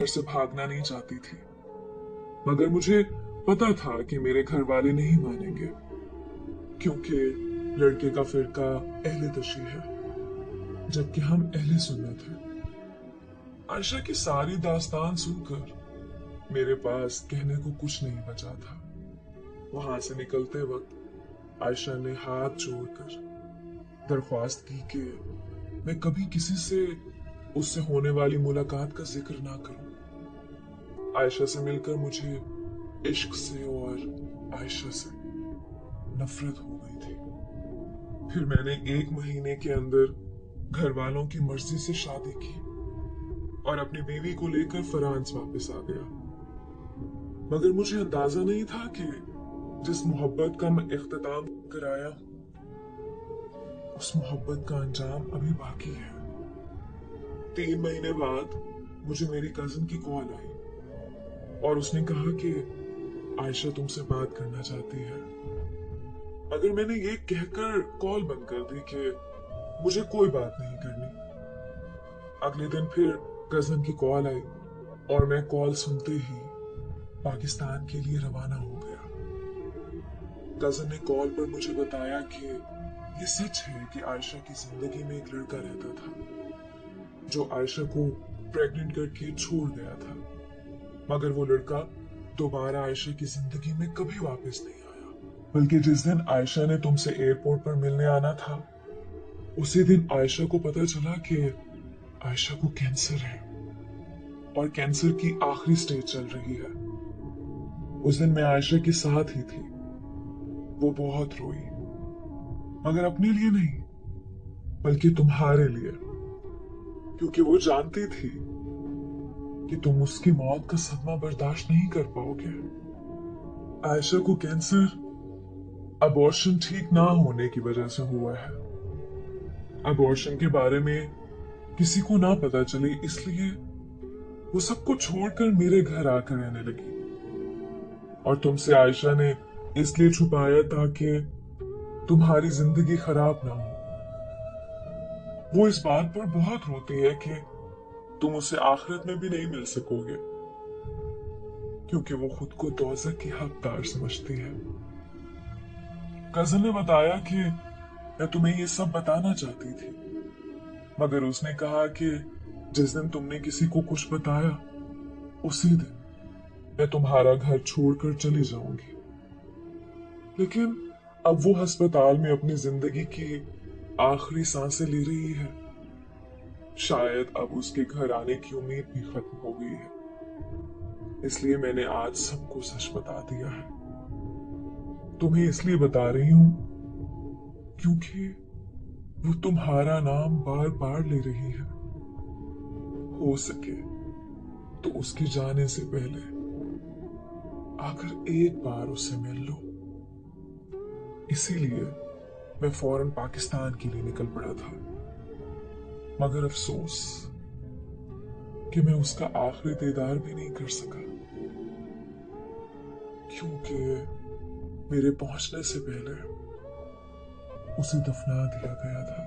घर से भागना नहीं चाहती थी, मगर मुझे पता था कि मेरे घर वाले नहीं मानेंगे, क्योंकि लड़के का फिरका अहले तशी है, जबकि हम अहले सुन्नत हैं। आयशा की सारी दास्तान सुनकर मेरे पास कहने को कुछ नहीं बचा था। वहां से निकलते वक्त आयशा ने हाथ जोड़कर दरख्वास्त की कि मैं कभी किसी से उससे होने वाली मुलाकात का जिक्र ना करूं। आयशा से मिलकर मुझे इश्क से और आयशा से नफरत हो गई थी। फिर मैंने 1 महीने के अंदर घर वालों की मर्जी से शादी की और अपनी बीवी को लेकर फ्रांस वापस आ गया। मगर मुझे अंदाजा नहीं था कि जिस मोहब्बत का मैं इख्तिताम कराया उस मोहब्बत का अंजाम अभी बाकी है। 3 महीने बाद मुझे मेरी कजिन की कॉल आई और उसने कहा कि आयशा तुमसे बात करना चाहती है। मगर मैंने ये कहकर कॉल बंद कर दी कि मुझे कोई बात नहीं करनी। अगले दिन फिर कजिन की कॉल आई और मैं कॉल सुनते ही पाकिस्तान के लिए रवाना हो गया। कजिन ने कॉल पर मुझे बताया कि ये सच है कि आयशा की जिंदगी में एक लड़का रहता था जो आयशा को प्रेग्नेंट करके छोड़ गया था, मगर वो लड़का दोबारा आयशा की जिंदगी में कभी वापस नहीं आया। बल्कि जिस दिन आयशा ने तुमसे एयरपोर्ट पर मिलने आना था, उसी दिन आयशा को पता चला कि आयशा को कैंसर है और कैंसर की आखिरी स्टेज चल रही है। उस दिन मैं आयशा के साथ ही थी। वो बहुत रोई, मगर अपने लिए नहीं बल्कि तुम्हारे लिए, क्योंकि वो जानती थी कि तुम उसकी मौत का सदमा बर्दाश्त नहीं कर पाओगे। आयशा को कैंसर अबॉर्शन ठीक ना होने की वजह से हुआ है। अबॉर्शन के बारे में किसी को ना पता चले, इसलिए वो सबको छोड़कर मेरे घर आकर रहने लगी। और तुमसे आयशा ने इसलिए छुपाया ताकि तुम्हारी जिंदगी खराब ना हो। वो इस बात पर बहुत रोती है कि तुम उसे आखिरत में भी नहीं मिल सकोगे, क्योंकि वो खुद को दोज़ख की हकदार समझती है। कजिन ने बताया कि मैं तुम्हें ये सब बताना चाहती थी, मगर उसने कहा कि जिस दिन तुमने किसी को कुछ बताया उसी दिन मैं तुम्हारा घर छोड़कर चली जाऊंगी। लेकिन अब वो अस्पताल में अपनी जिंदगी की आखिरी सांसें ले रही है। शायद अब उसके घर आने की उम्मीद भी खत्म हो गई है। इसलिए मैंने आज सबको सच बता दिया है। तुम्हें इसलिए बता रही हूं क्योंकि वो तुम्हारा नाम बार बार ले रही है। हो सके तो उसके जाने से पहले आकर एक बार उससे मिल लो। इसीलिए मैं फौरन पाकिस्तान के लिए निकल पड़ा था, मगर अफसोस कि मैं उसका आखिरी दीदार भी नहीं कर सका, क्योंकि मेरे पहुंचने से पहले उसे दफना दिया गया था।